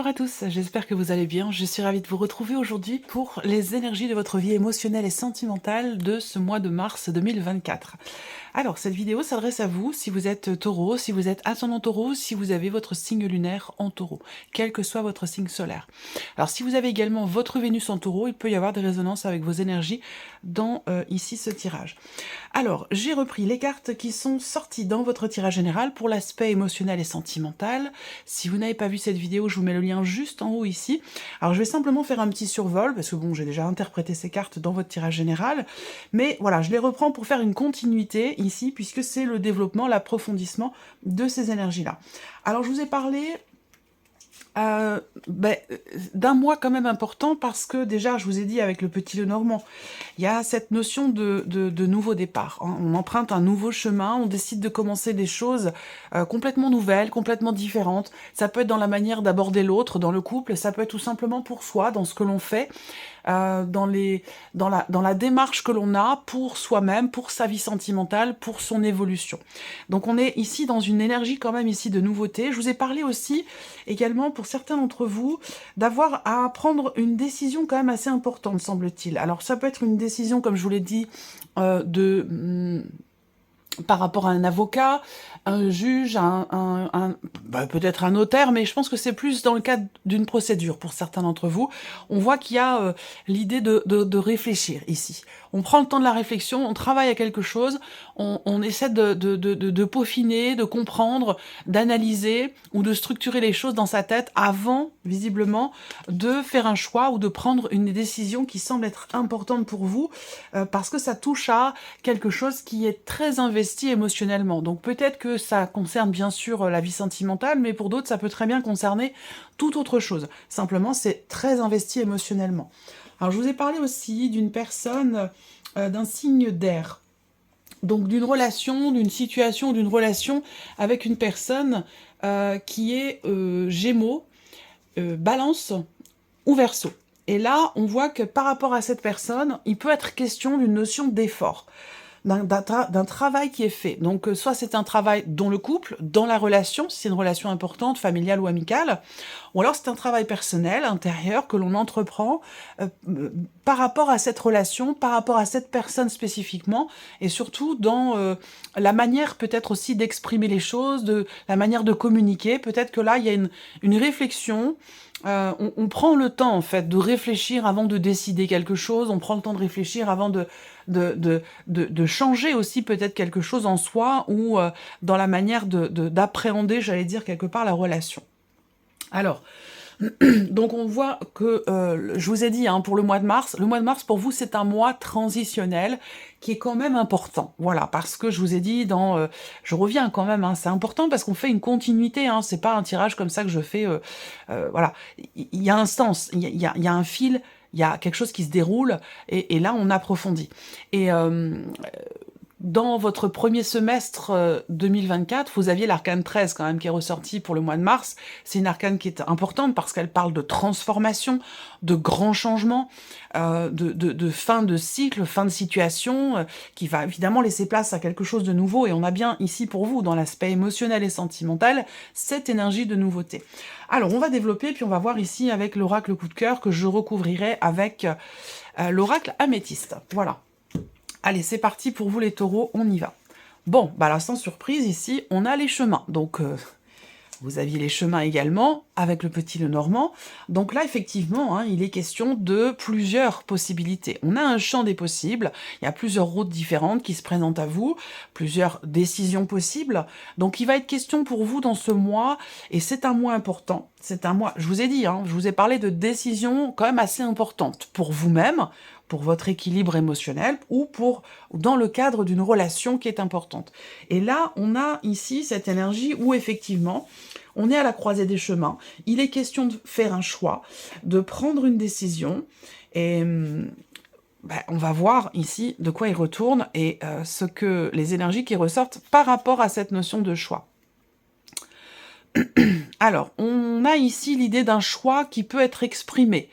Bonjour à tous, j'espère que vous allez bien. Je suis ravie de vous retrouver aujourd'hui pour les énergies de votre vie émotionnelle et sentimentale de ce mois de mars 2024. Alors, cette vidéo s'adresse à vous si vous êtes taureau, si vous êtes ascendant taureau, si vous avez votre signe lunaire en taureau, quel que soit votre signe solaire. Alors, si vous avez également votre Vénus en taureau, il peut y avoir des résonances avec vos énergies dans ici ce tirage. Alors, j'ai repris les cartes qui sont sorties dans votre tirage général pour l'aspect émotionnel et sentimental. Si vous n'avez pas vu cette vidéo, je vous mets le lien juste en haut ici. Alors, je vais simplement faire un petit survol, parce que bon, j'ai déjà interprété ces cartes dans votre tirage général, mais voilà, je les reprends pour faire une continuité ici, puisque c'est le développement, l'approfondissement de ces énergies-là. Alors, je vous ai parlé d'un mois quand même important, parce que déjà, je vous ai dit avec le petit Lenormand, il y a cette notion de nouveau départ, hein. On emprunte un nouveau chemin, on décide de commencer des choses complètement nouvelles, complètement différentes. Ça peut être dans la manière d'aborder l'autre, dans le couple, ça peut être tout simplement pour soi, dans ce que l'on fait, dans la démarche que l'on a pour soi-même, pour sa vie sentimentale, pour son évolution. Donc on est ici dans une énergie quand même ici de nouveauté. Je vous ai parlé aussi, également pour certains d'entre vous, d'avoir à prendre une décision quand même assez importante, semble-t-il. Alors ça peut être une décision, comme je vous l'ai dit, par rapport à un avocat, un juge, peut-être un notaire, mais je pense que c'est plus dans le cadre d'une procédure pour certains d'entre vous. On voit qu'il y a l'idée de réfléchir ici. On prend le temps de la réflexion, on travaille à quelque chose, on essaie de peaufiner, de comprendre, d'analyser ou de structurer les choses dans sa tête avant, visiblement, de faire un choix ou de prendre une décision qui semble être importante pour vous, parce que ça touche à quelque chose qui est très investi émotionnellement. Donc peut-être que ça concerne bien sûr la vie sentimentale, mais pour d'autres, ça peut très bien concerner toute autre chose. Simplement, c'est très investi émotionnellement. Alors je vous ai parlé aussi d'une personne, d'un signe d'air. Donc d'une relation, d'une situation, d'une relation avec une personne qui est Gémeaux, Balance ou Verseau. Et là, on voit que par rapport à cette personne, il peut être question d'une notion d'effort, d'un travail qui est fait. Donc soit c'est un travail dans le couple, dans la relation, si c'est une relation importante, familiale ou amicale, ou alors c'est un travail personnel, intérieur, que l'on entreprend par rapport à cette relation, par rapport à cette personne spécifiquement, et surtout dans la manière peut-être aussi d'exprimer les choses, la manière de communiquer. Peut-être que là, il y a une réflexion. On prend le temps, en fait, de réfléchir avant de décider quelque chose, on prend le temps de réfléchir avant de changer aussi peut-être quelque chose en soi ou dans la manière d'appréhender, j'allais dire, quelque part la relation. Alors, donc on voit que, je vous ai dit, hein, pour le mois de mars pour vous c'est un mois transitionnel qui est quand même important, voilà, parce que je vous ai dit, je reviens quand même, hein, c'est important parce qu'on fait une continuité, hein, c'est pas un tirage comme ça que je fais, voilà, il y a un sens, il y a un fil, il y a quelque chose qui se déroule, et là on approfondit. Et dans votre premier semestre 2024, vous aviez l'arcane 13 quand même qui est ressorti pour le mois de mars. C'est une arcane qui est importante parce qu'elle parle de transformation, de grands changements, de fin de cycle, fin de situation, qui va évidemment laisser place à quelque chose de nouveau. Et on a bien ici pour vous, dans l'aspect émotionnel et sentimental, cette énergie de nouveauté. Alors on va développer, puis on va voir ici avec l'oracle coup de cœur que je recouvrirai avec l'oracle améthyste. Voilà. Allez, c'est parti pour vous les taureaux, on y va. Bon, bah là, sans surprise, ici, on a les chemins. Donc, vous aviez les chemins également, avec le petit Lenormand. Donc là, effectivement, hein, il est question de plusieurs possibilités. On a un champ des possibles, il y a plusieurs routes différentes qui se présentent à vous, plusieurs décisions possibles. Donc il va être question pour vous dans ce mois, et c'est un mois important, c'est un mois, je vous ai dit, hein, je vous ai parlé de décisions quand même assez importantes pour vous-même, pour votre équilibre émotionnel, ou dans le cadre d'une relation qui est importante. Et là, on a ici cette énergie où effectivement, on est à la croisée des chemins, il est question de faire un choix, de prendre une décision, et on va voir ici de quoi il retourne, et ce que les énergies qui ressortent par rapport à cette notion de choix. Alors, on a ici l'idée d'un choix qui peut être exprimé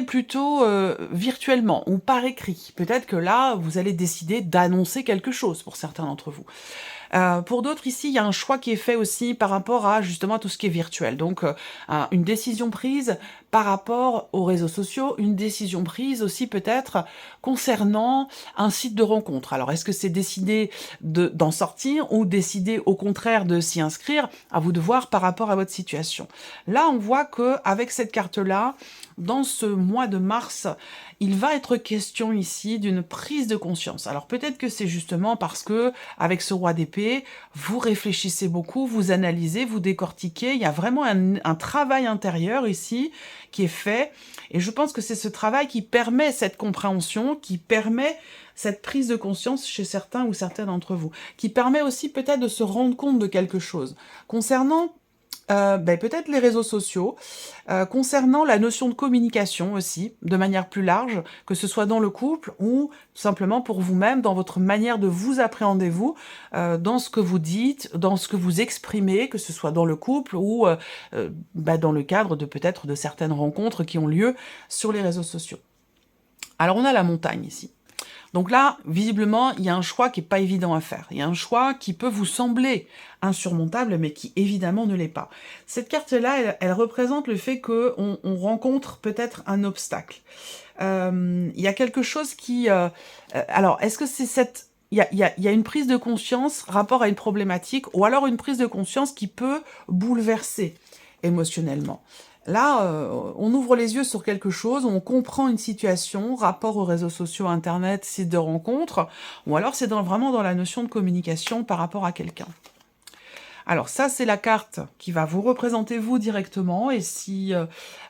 plutôt virtuellement ou par écrit. Peut-être que là, vous allez décider d'annoncer quelque chose pour certains d'entre vous. Pour d'autres ici, il y a un choix qui est fait aussi par rapport à justement tout ce qui est virtuel. Donc une décision prise par rapport aux réseaux sociaux, une décision prise aussi peut-être concernant un site de rencontre. Alors est-ce que c'est décider d'en sortir ou décider au contraire de s'y inscrire? À vous de voir par rapport à votre situation. Là, on voit que avec cette carte-là, dans ce mois de mars, il va être question ici d'une prise de conscience. Alors peut-être que c'est justement parce que avec ce roi d'épée, vous réfléchissez beaucoup, vous analysez, vous décortiquez. Il y a vraiment un travail intérieur ici qui est fait. Et je pense que c'est ce travail qui permet cette compréhension, qui permet cette prise de conscience chez certains ou certaines d'entre vous, qui permet aussi peut-être de se rendre compte de quelque chose. Concernant peut-être les réseaux sociaux, concernant la notion de communication aussi, de manière plus large, que ce soit dans le couple ou tout simplement pour vous-même, dans votre manière de vous appréhender vous, dans ce que vous dites, dans ce que vous exprimez, que ce soit dans le couple ou dans le cadre de peut-être de certaines rencontres qui ont lieu sur les réseaux sociaux. Alors on a la montagne ici. Donc là, visiblement, il y a un choix qui n'est pas évident à faire. Il y a un choix qui peut vous sembler insurmontable, mais qui évidemment ne l'est pas. Cette carte-là, elle représente le fait qu'on rencontre peut-être un obstacle. Il y a quelque chose qui... alors, est-ce que c'est cette... Il y a une prise de conscience rapport à une problématique, ou alors une prise de conscience qui peut bouleverser émotionnellement. Là, on ouvre les yeux sur quelque chose, on comprend une situation, rapport aux réseaux sociaux, internet, sites de rencontres, ou alors c'est vraiment dans la notion de communication par rapport à quelqu'un. Alors ça, c'est la carte qui va vous représenter vous directement, et si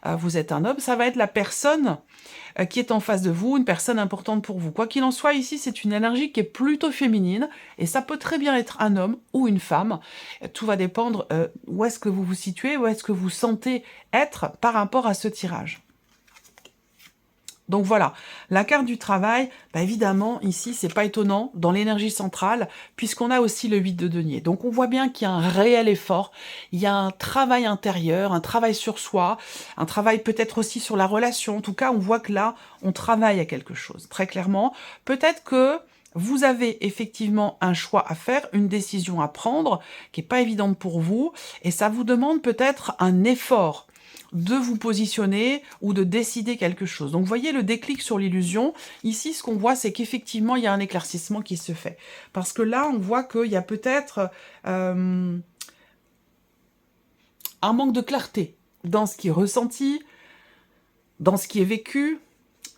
vous êtes un homme, ça va être la personne qui est en face de vous, une personne importante pour vous. Quoi qu'il en soit, ici, c'est une énergie qui est plutôt féminine, et ça peut très bien être un homme ou une femme. Tout va dépendre où est-ce que vous vous situez, où est-ce que vous sentez être par rapport à ce tirage. Donc voilà, la carte du travail, évidemment, ici, c'est pas étonnant, dans l'énergie centrale, puisqu'on a aussi le 8 de denier. Donc on voit bien qu'il y a un réel effort, il y a un travail intérieur, un travail sur soi, un travail peut-être aussi sur la relation. En tout cas, on voit que là, on travaille à quelque chose, très clairement. Peut-être que vous avez effectivement un choix à faire, une décision à prendre, qui n'est pas évidente pour vous, et ça vous demande peut-être un effort de vous positionner ou de décider quelque chose. Donc, vous voyez le déclic sur l'illusion. Ici, ce qu'on voit, c'est qu'effectivement, il y a un éclaircissement qui se fait. Parce que là, on voit qu'il y a peut-être un manque de clarté dans ce qui est ressenti, dans ce qui est vécu.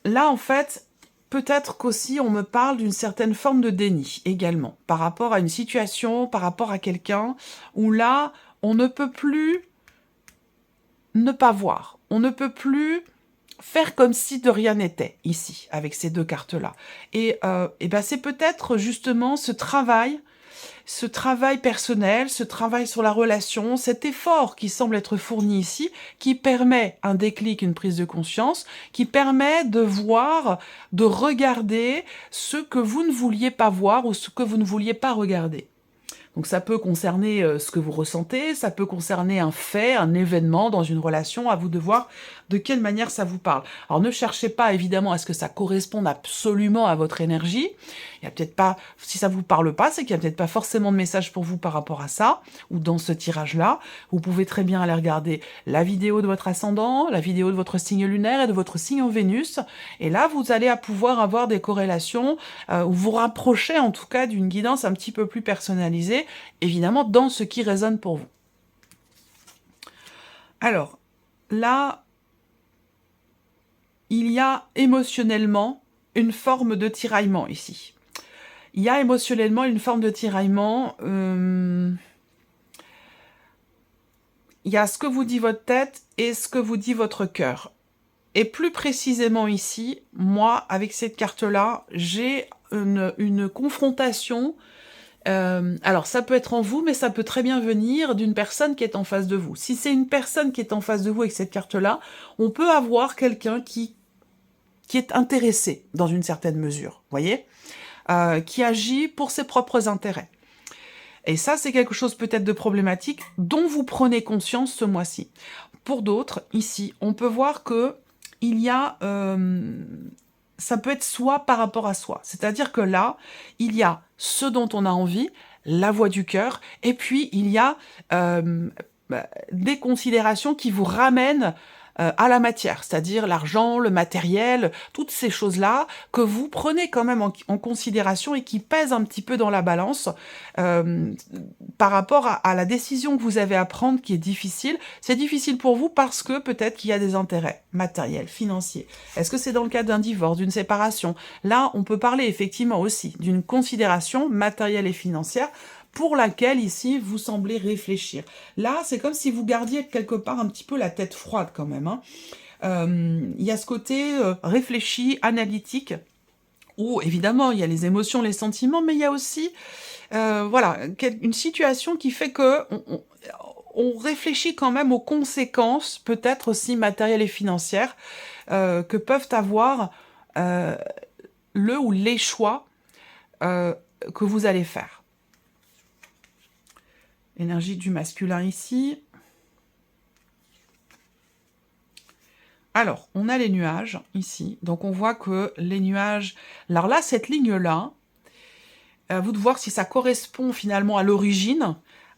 Là, en fait, peut-être qu'aussi, on me parle d'une certaine forme de déni également, par rapport à une situation, par rapport à quelqu'un, où là, on ne peut plus ne pas voir. On ne peut plus faire comme si de rien n'était, ici, avec ces deux cartes-là. Et c'est peut-être justement ce travail personnel, ce travail sur la relation, cet effort qui semble être fourni ici, qui permet un déclic, une prise de conscience, qui permet de voir, de regarder ce que vous ne vouliez pas voir ou ce que vous ne vouliez pas regarder. Donc ça peut concerner ce que vous ressentez, ça peut concerner un fait, un événement dans une relation, à vous de voir de quelle manière ça vous parle. Alors ne cherchez pas évidemment à ce que ça corresponde absolument à votre énergie. Il y a peut-être pas, si ça vous parle pas, c'est qu'il y a peut-être pas forcément de message pour vous par rapport à ça, ou dans ce tirage-là. Vous pouvez très bien aller regarder la vidéo de votre ascendant, la vidéo de votre signe lunaire et de votre signe en Vénus. Et là, vous allez pouvoir avoir des corrélations, ou vous rapprocher en tout cas d'une guidance un petit peu plus personnalisée, évidemment dans ce qui résonne pour vous. Alors, là, il y a émotionnellement une forme de tiraillement ici. Il y a émotionnellement une forme de tiraillement. Il y a ce que vous dit votre tête et ce que vous dit votre cœur. Et plus précisément ici, moi, avec cette carte-là, j'ai une confrontation. Alors, ça peut être en vous, mais ça peut très bien venir d'une personne qui est en face de vous. Si c'est une personne qui est en face de vous avec cette carte-là, on peut avoir quelqu'un qui est intéressé dans une certaine mesure, voyez, qui agit pour ses propres intérêts. Et ça, c'est quelque chose peut-être de problématique dont vous prenez conscience ce mois-ci. Pour d'autres, ici, on peut voir que il y a... ça peut être soi par rapport à soi. C'est-à-dire que là, il y a ce dont on a envie, la voix du cœur, et puis il y a des considérations qui vous ramènent à la matière, c'est-à-dire l'argent, le matériel, toutes ces choses-là que vous prenez quand même en considération et qui pèsent un petit peu dans la balance euh, par rapport à la décision que vous avez à prendre qui est difficile. C'est difficile pour vous parce que peut-être qu'il y a des intérêts matériels, financiers. Est-ce que c'est dans le cadre d'un divorce, d'une séparation? Là, on peut parler effectivement aussi d'une considération matérielle et financière pour laquelle ici vous semblez réfléchir. Là, c'est comme si vous gardiez quelque part un petit peu la tête froide quand même, hein. Il y a ce côté réfléchi, analytique, où évidemment il y a les émotions, les sentiments, mais il y a aussi voilà, une situation qui fait que on réfléchit quand même aux conséquences, peut-être aussi matérielles et financières, que peuvent avoir euh, le ou les choix euh, que vous allez faire. Énergie du masculin ici. Alors, on a les nuages ici. Donc, on voit que les nuages... Alors là, cette ligne-là, à vous de voir si ça correspond finalement à l'origine,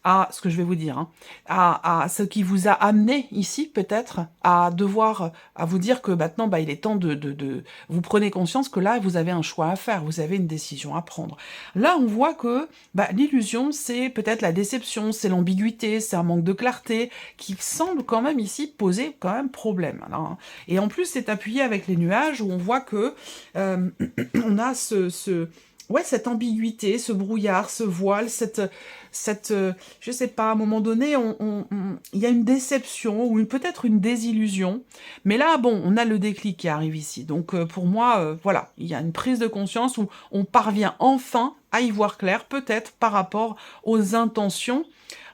à ce que je vais vous dire, hein, à ce qui vous a amené ici, peut-être, à devoir, à vous dire que maintenant, bah, il est temps de... Vous prenez conscience que là, vous avez un choix à faire, vous avez une décision à prendre. Là, on voit que bah, l'illusion, c'est peut-être la déception, c'est l'ambiguïté, c'est un manque de clarté, qui semble quand même ici poser quand même problème. Alors, et en plus, c'est appuyé avec les nuages, où on voit que on a ouais, cette ambiguïté, ce brouillard, ce voile, je sais pas, à un moment donné, il y a une déception ou peut-être une désillusion. Mais là, bon, on a le déclic qui arrive ici. Donc, pour moi, voilà, il y a une prise de conscience où on parvient enfin à y voir clair, peut-être par rapport aux intentions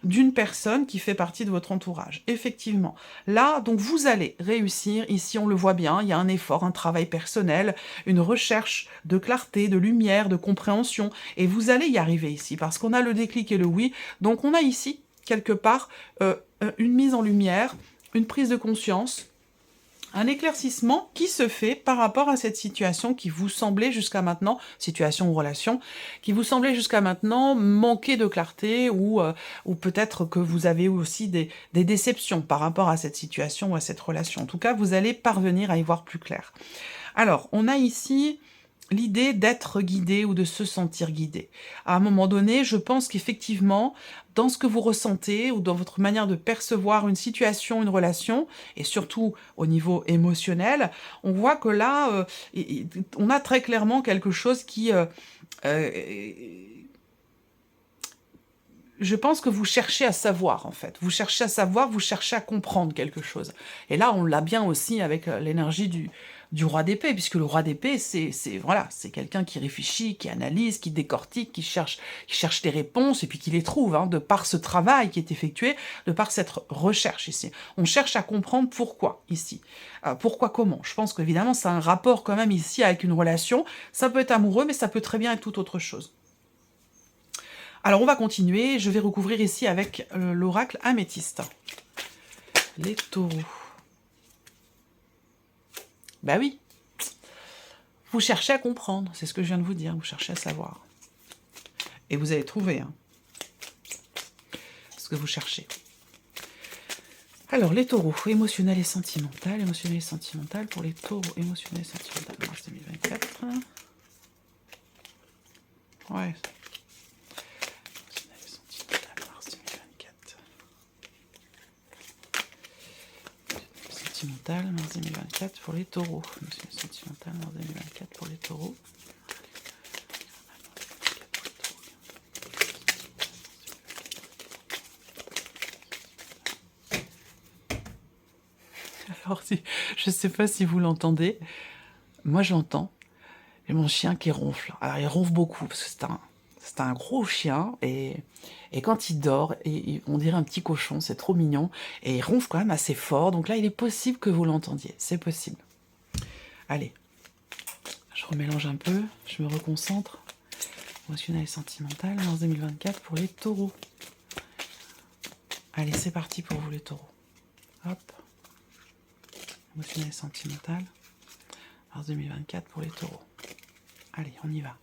d'une personne qui fait partie de votre entourage. Effectivement. Là, donc, vous allez réussir. Ici, on le voit bien, il y a un effort, un travail personnel, une recherche de clarté, de lumière, de compréhension. Et vous allez y arriver ici, parce qu'on a le déclic et le oui. Donc, on a ici, quelque part, une mise en lumière, une prise de conscience, un éclaircissement qui se fait par rapport à cette situation qui vous semblait jusqu'à maintenant, situation ou relation, qui vous semblait jusqu'à maintenant manquer de clarté ou peut-être que vous avez eu aussi des déceptions par rapport à cette situation ou à cette relation. En tout cas, vous allez parvenir à y voir plus clair. Alors, on a ici l'idée d'être guidé ou de se sentir guidé. À un moment donné, je pense qu'effectivement, dans ce que vous ressentez ou dans votre manière de percevoir une situation, une relation, et surtout au niveau émotionnel, on voit que là, on a très clairement quelque chose qui... euh, je pense que vous cherchez à savoir, en fait. Vous cherchez à savoir, vous cherchez à comprendre quelque chose. Et là, on l'a bien aussi avec l'énergie du roi d'épée, puisque le roi d'épée, voilà, c'est quelqu'un qui réfléchit, qui analyse, qui décortique, qui cherche des réponses, et puis qui les trouve, hein, de par ce travail qui est effectué, de par cette recherche ici. On cherche à comprendre pourquoi, ici. Pourquoi, comment. Je pense qu'évidemment, ça a un rapport quand même ici avec une relation. Ça peut être amoureux, mais ça peut très bien être toute autre chose. Alors, on va continuer. Je vais recouvrir ici avec l'oracle améthyste. Les taureaux. Bah oui. Vous cherchez à comprendre. C'est ce que je viens de vous dire. Vous cherchez à savoir. Et vous allez trouver hein, ce que vous cherchez. Alors, les taureaux. Émotionnel et sentimental. Émotionnel et sentimental pour les taureaux. Émotionnel et sentimental. Mars 2024. Ouais. Sentimental, mars 2024 pour les taureaux. Sentimental, mars 2024 pour les taureaux. Alors, je ne sais pas si vous l'entendez. Moi, je l'entends. Et mon chien qui ronfle. Alors, il ronfle beaucoup parce que c'est un gros chien. Et quand il dort, on dirait un petit cochon. C'est trop mignon. Et il ronfle quand même assez fort. Donc là, il est possible que vous l'entendiez. C'est possible. Allez. Je remélange un peu. Je me reconcentre. Émotionnel et sentimental, mars 2024 pour les taureaux. Allez, c'est parti pour vous les taureaux. Hop. Émotionnel et sentimental, mars 2024 pour les taureaux. Allez, on y va.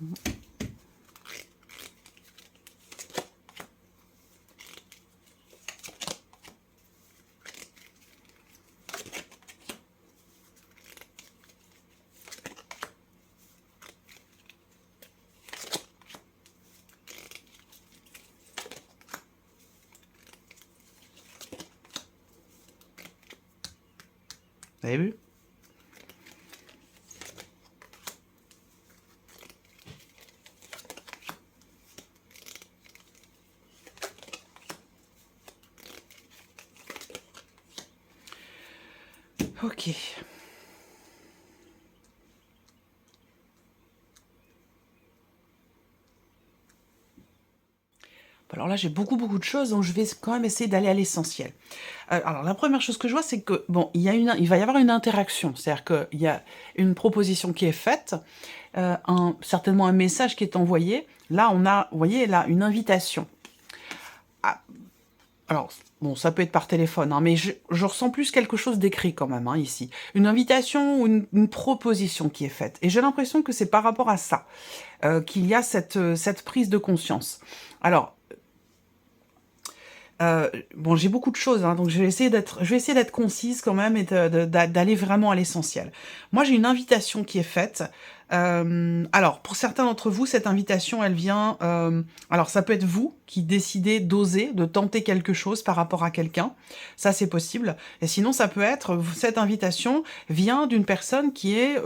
Vous avez vu? Ok. Alors là, j'ai beaucoup de choses, donc je vais quand même essayer d'aller à l'essentiel. Alors la première chose que je vois, c'est que, bon, il va y avoir une interaction. C'est-à-dire qu'il y a une proposition qui est faite, certainement un message qui est envoyé. Là, on a, vous voyez, là, une invitation. Ah, alors, bon, ça peut être par téléphone, hein, mais je ressens plus quelque chose d'écrit quand même, hein, ici. Une invitation ou une proposition qui est faite. Et j'ai l'impression que c'est par rapport à ça qu'il y a cette prise de conscience. Alors, bon, j'ai beaucoup de choses, hein, donc je vais essayer d'être concise quand même et d'aller vraiment à l'essentiel. Moi, j'ai une invitation qui est faite. Alors, pour certains d'entre vous, cette invitation, elle vient... alors, ça peut être vous qui décidez d'oser, de tenter quelque chose par rapport à quelqu'un. Ça, c'est possible. Et sinon, ça peut être... Cette invitation vient d'une personne qui est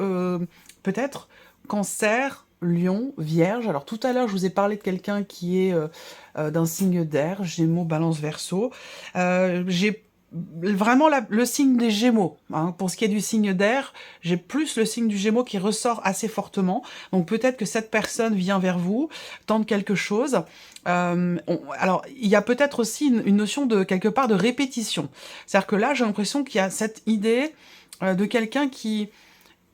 peut-être Cancer, Lion, Vierge. Alors, tout à l'heure, je vous ai parlé de quelqu'un qui est... d'un signe d'air, Gémeaux, Balance, Verseau. J'ai vraiment le signe des Gémeaux. Hein. Pour ce qui est du signe d'air, j'ai plus le signe du Gémeaux qui ressort assez fortement. Donc peut-être que cette personne vient vers vous, tente quelque chose. Alors, il y a peut-être aussi une notion de, quelque part, de répétition. C'est-à-dire que là, j'ai l'impression qu'il y a cette idée de quelqu'un qui...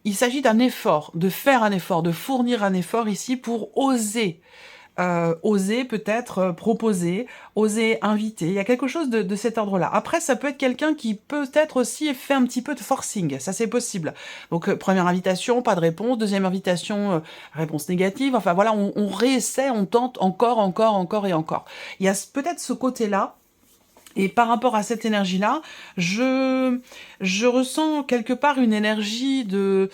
Il s'agit d'un effort, de faire un effort, de fournir un effort ici pour oser. Oser peut-être proposer, oser inviter. Il y a quelque chose de cet ordre-là. Après, ça peut être quelqu'un qui peut-être aussi fait un petit peu de forcing. Ça, c'est possible. Donc, première invitation, pas de réponse. Deuxième invitation, réponse négative. Enfin, voilà, on réessaie, on tente encore et encore. Il y a peut-être ce côté-là. Et par rapport à cette énergie-là, je ressens quelque part une énergie de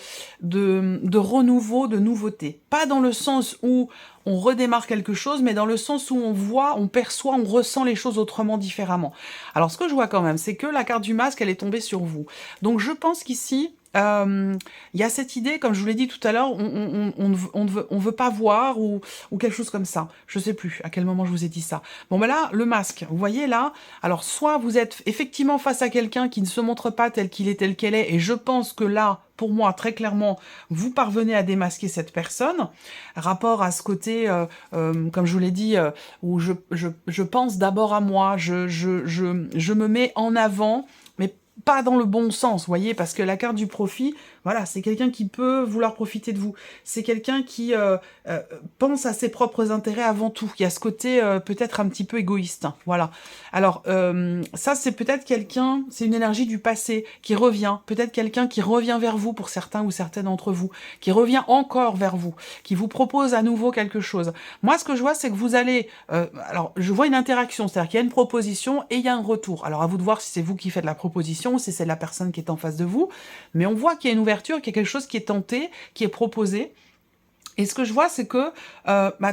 renouveau, de nouveauté. Pas dans le sens où on redémarre quelque chose, mais dans le sens où on voit, on perçoit, on ressent les choses autrement, différemment. Alors, ce que je vois quand même, c'est que la carte du masque, elle est tombée sur vous. Donc, je pense qu'ici, il y a cette idée, comme je vous l'ai dit tout à l'heure, on ne veut pas voir ou quelque chose comme ça. Je sais plus à quel moment je vous ai dit ça. Bon, ben là, le masque, vous voyez là, alors soit vous êtes effectivement face à quelqu'un qui ne se montre pas tel qu'il est, tel qu'elle est, et je pense que là, pour moi, très clairement, vous parvenez à démasquer cette personne. Rapport à ce côté, comme je vous l'ai dit, où je pense d'abord à moi, je me mets en avant, mais pas dans le bon sens, vous voyez, parce que la carte du profit, voilà, c'est quelqu'un qui peut vouloir profiter de vous. C'est quelqu'un qui pense à ses propres intérêts avant tout. Il y a ce côté peut-être un petit peu égoïste, hein, voilà. Alors, ça, c'est peut-être quelqu'un, c'est une énergie du passé qui revient. Peut-être quelqu'un qui revient vers vous pour certains ou certaines d'entre vous, qui revient encore vers vous, qui vous propose à nouveau quelque chose. Moi, ce que je vois, c'est que vous allez... alors, je vois une interaction, c'est-à-dire qu'il y a une proposition et il y a un retour. Alors, à vous de voir si c'est vous qui faites la proposition ou si c'est la personne qui est en face de vous. Mais on voit qu'il y a une ouverture, qu'il y a quelque chose qui est tenté, qui est proposé. Et ce que je vois, c'est que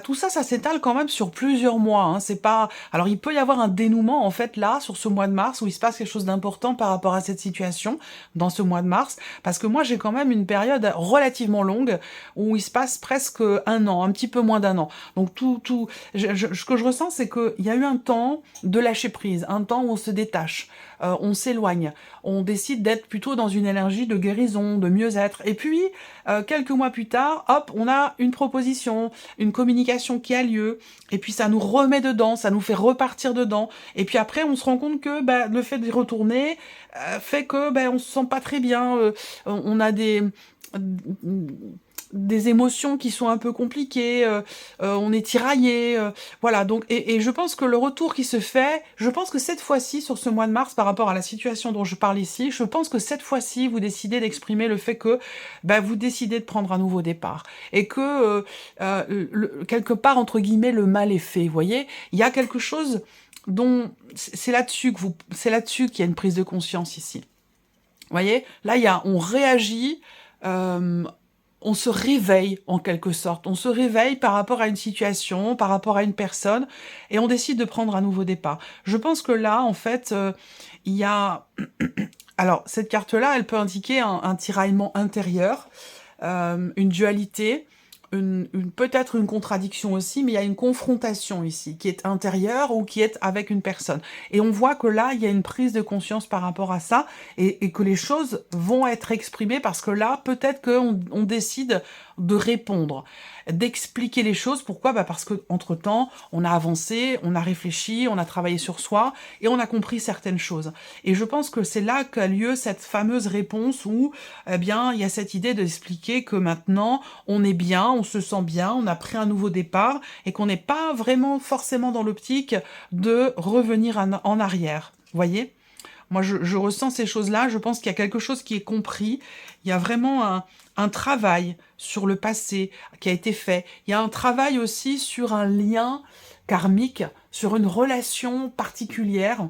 tout ça, ça s'étale quand même sur plusieurs mois. Hein. C'est pas. Alors, il peut y avoir un dénouement en fait là sur ce mois de mars où il se passe quelque chose d'important par rapport à cette situation dans ce mois de mars, parce que moi j'ai quand même une période relativement longue où il se passe presque un an, un petit peu moins d'un an. Donc ce que je ressens, c'est qu'il y a eu un temps de lâcher prise, un temps où on se détache, on s'éloigne, on décide d'être plutôt dans une énergie de guérison, de mieux-être. Et puis quelques mois plus tard, hop, on a une proposition, une communication qui a lieu, et puis ça nous remet dedans, ça nous fait repartir dedans, et puis après on se rend compte que le fait d'y retourner fait que on se sent pas très bien, on a des émotions qui sont un peu compliquées, on est tiraillé, voilà. Donc, et je pense que le retour qui se fait, je pense que cette fois-ci, sur ce mois de mars, par rapport à la situation dont je parle ici, je pense que cette fois-ci, vous décidez d'exprimer le fait que bah, vous décidez de prendre un nouveau départ et que quelque part, entre guillemets, le mal est fait. Vous voyez, il y a quelque chose dont c'est là-dessus qu'il y a une prise de conscience ici. Vous voyez, là, on réagit, on se réveille en quelque sorte. On se réveille par rapport à une situation, par rapport à une personne, et on décide de prendre un nouveau départ. Je pense que là, en fait, il y a... Alors, cette carte-là, elle peut indiquer un tiraillement intérieur, une dualité, peut-être une contradiction aussi, mais il y a une confrontation ici, qui est intérieure ou qui est avec une personne. Et on voit que là, il y a une prise de conscience par rapport à ça, et que les choses vont être exprimées, parce que là, peut-être qu'on décide de répondre, d'expliquer les choses. Pourquoi? Bah parce que entre-temps, on a avancé, on a réfléchi, on a travaillé sur soi, et on a compris certaines choses. Et je pense que c'est là qu'a lieu cette fameuse réponse où, eh bien, il y a cette idée d'expliquer que maintenant, on est bien, on se sent bien, on a pris un nouveau départ, et qu'on n'est pas vraiment forcément dans l'optique de revenir en arrière. Vous voyez? Moi, je ressens ces choses-là, je pense qu'il y a quelque chose qui est compris, il y a vraiment un travail sur le passé qui a été fait, il y a un travail aussi sur un lien karmique, sur une relation particulière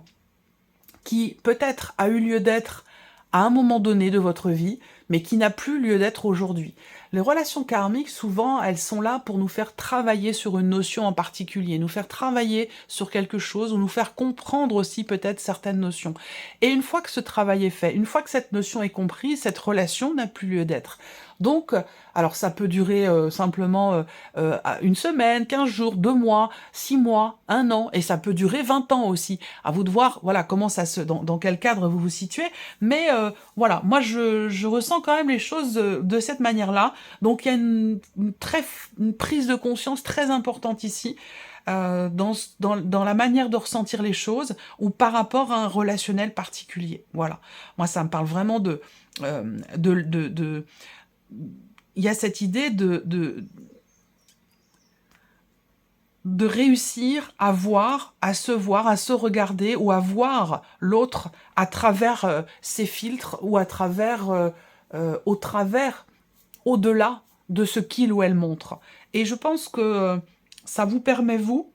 qui peut-être a eu lieu d'être à un moment donné de votre vie, mais qui n'a plus lieu d'être aujourd'hui. Les relations karmiques, souvent, elles sont là pour nous faire travailler sur une notion en particulier, nous faire travailler sur quelque chose, ou nous faire comprendre aussi peut-être certaines notions. Et une fois que ce travail est fait, une fois que cette notion est comprise, cette relation n'a plus lieu d'être. Donc, alors ça peut durer simplement une semaine, 15 jours, 2 mois, 6 mois, 1 an, et ça peut durer 20 ans aussi. À vous de voir, voilà, comment dans quel cadre vous vous situez. Mais voilà, moi je ressens quand même les choses de cette manière-là. Donc il y a une prise de conscience très importante ici, dans la manière de ressentir les choses, ou par rapport à un relationnel particulier. Voilà. Moi, ça me parle vraiment il y a cette idée de réussir à voir, à se regarder, ou à voir l'autre à travers ses filtres, ou à travers, au-delà de ce qu'il ou elle montre. Et je pense que ça vous permet, vous,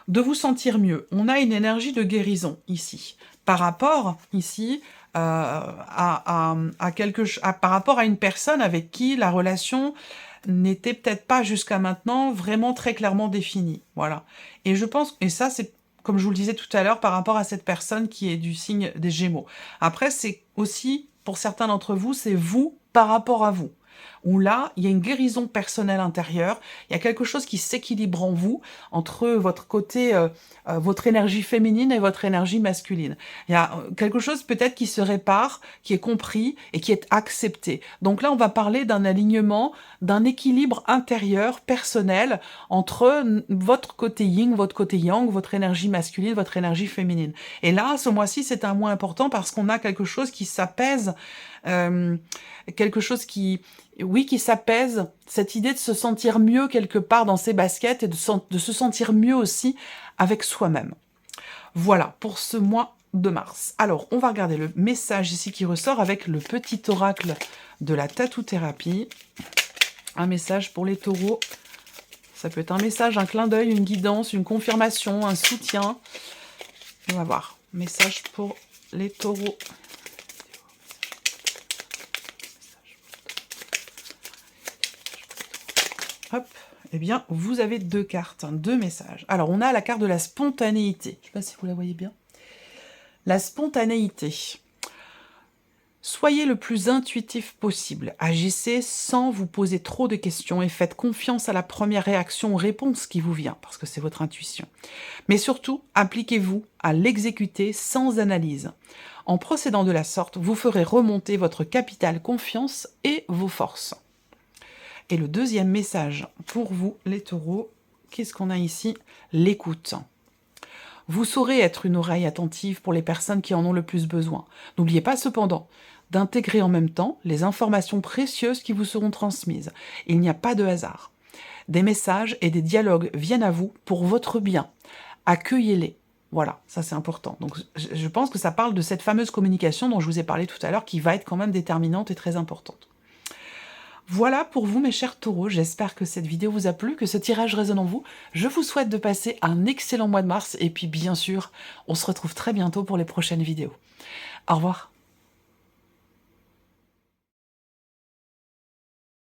de vous sentir mieux. On a une énergie de guérison ici, par rapport ici par rapport à une personne avec qui la relation n'était peut-être pas jusqu'à maintenant vraiment très clairement définie. Voilà. Et je pense, et ça c'est comme je vous le disais tout à l'heure, par rapport à cette personne qui est du signe des Gémeaux. Après, c'est aussi, pour certains d'entre vous, c'est vous par rapport à vous. Où là, il y a une guérison personnelle intérieure, il y a quelque chose qui s'équilibre en vous, entre votre côté, votre énergie féminine et votre énergie masculine. Il y a quelque chose peut-être qui se répare, qui est compris et qui est accepté. Donc là, on va parler d'un alignement, d'un équilibre intérieur, personnel, entre votre côté yin, votre côté yang, votre énergie masculine, votre énergie féminine. Et là, ce mois-ci, c'est un mois important parce qu'on a quelque chose qui s'apaise, quelque chose qui s'apaise, cette idée de se sentir mieux quelque part dans ses baskets, et de se sentir mieux aussi avec soi-même. Voilà, pour ce mois de mars. Alors, on va regarder le message ici qui ressort avec le petit oracle de la tattoo-thérapie. Un message pour les taureaux. Ça peut être un message, un clin d'œil, une guidance, une confirmation, un soutien. On va voir. Message pour les taureaux. Hop, eh bien, vous avez 2 cartes, 2 messages. Alors, on a la carte de la spontanéité. Je ne sais pas si vous la voyez bien. La spontanéité. Soyez le plus intuitif possible. Agissez sans vous poser trop de questions et faites confiance à la première réaction ou réponse qui vous vient, parce que c'est votre intuition. Mais surtout, appliquez-vous à l'exécuter sans analyse. En procédant de la sorte, vous ferez remonter votre capital confiance et vos forces. Et le deuxième message pour vous, les taureaux, qu'est-ce qu'on a ici? L'écoute. Vous saurez être une oreille attentive pour les personnes qui en ont le plus besoin. N'oubliez pas cependant d'intégrer en même temps les informations précieuses qui vous seront transmises. Il n'y a pas de hasard. Des messages et des dialogues viennent à vous pour votre bien. Accueillez-les. Voilà, ça c'est important. Donc je pense que ça parle de cette fameuse communication dont je vous ai parlé tout à l'heure qui va être quand même déterminante et très importante. Voilà pour vous mes chers taureaux, j'espère que cette vidéo vous a plu, que ce tirage résonne en vous. Je vous souhaite de passer un excellent mois de mars et puis bien sûr, on se retrouve très bientôt pour les prochaines vidéos. Au revoir.